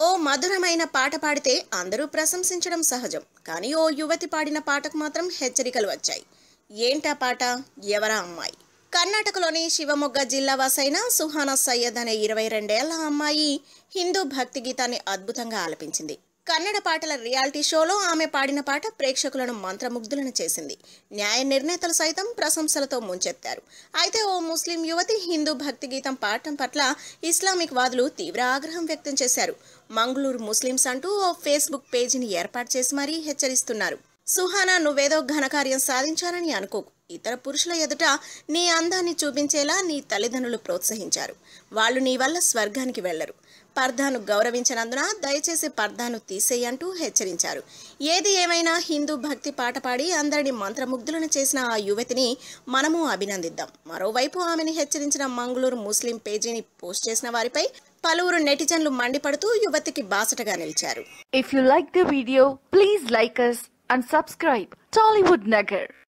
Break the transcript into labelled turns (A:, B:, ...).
A: ఓ మధురమైన పాట పాడితే అందరూ ప్రశంసించడం సహజం. కానీ ఓ యువతి పాడిన పాటకు మాత్రం హెచ్చరికలు వచ్చాయి. ఏంటా పాట? ఎవరా అమ్మాయి? కర్ణాటకలోని శివమొగ్గ జిల్లా వాసైన సుహానా సయ్యద్ అనే 22 ఏళ్ల అమ్మాయి హిందూ భక్తి గీతాన్ని అద్భుతంగా ఆలపించింది. కన్నడ పాటల రియాలిటీ షోలో ఆమె పాడిన పాట ప్రేక్షకులను మంత్రముగ్ధులను చేసింది. న్యాయ నిర్ణేతలు సైతం ప్రశంసలతో ముంచెత్తారు. అయితే ఓ ముస్లిం యువతి హిందూ భక్తి గీతం పాడటం పట్ల ఇస్లామిక్ వాదులు తీవ్ర ఆగ్రహం వ్యక్తం చేశారు. మంగళూరు ముస్లిమ్స్ అంటూ ఓ ఫేస్బుక్ పేజీని ఏర్పాటు చేసి మరీ హెచ్చరిస్తున్నారు. సుహానా, నువ్వేదో ఘనకార్యం సాధించాలని అనుకోకు. ఇతర పురుషుల ఎదుట నీ అందాన్ని చూపించేలా నీ తల్లిదండ్రులు ప్రోత్సహించారు. వాళ్ళు నీ వల్ల స్వర్గానికి వెళ్లరు. పర్దాను గౌరవించినందున దయచేసి పర్దాను తీసేయంటూ హెచ్చరించారు. ఏది ఏమైనా హిందూ భక్తి పాట పాడి అందరిని మంత్రముగ్ధులను చేసిన ఆ యువతిని మనము అభినందిద్దాం. మరోవైపు ఆమెను హెచ్చరించిన మంగళూరు ముస్లిం పేజీని పోస్ట్ చేసిన వారిపై పలువురు నెటిజన్లు మండిపడుతూ యువతికి బాసటగా నిలిచారు.
B: If you like the video, please like us and subscribe Tollywood Nagar.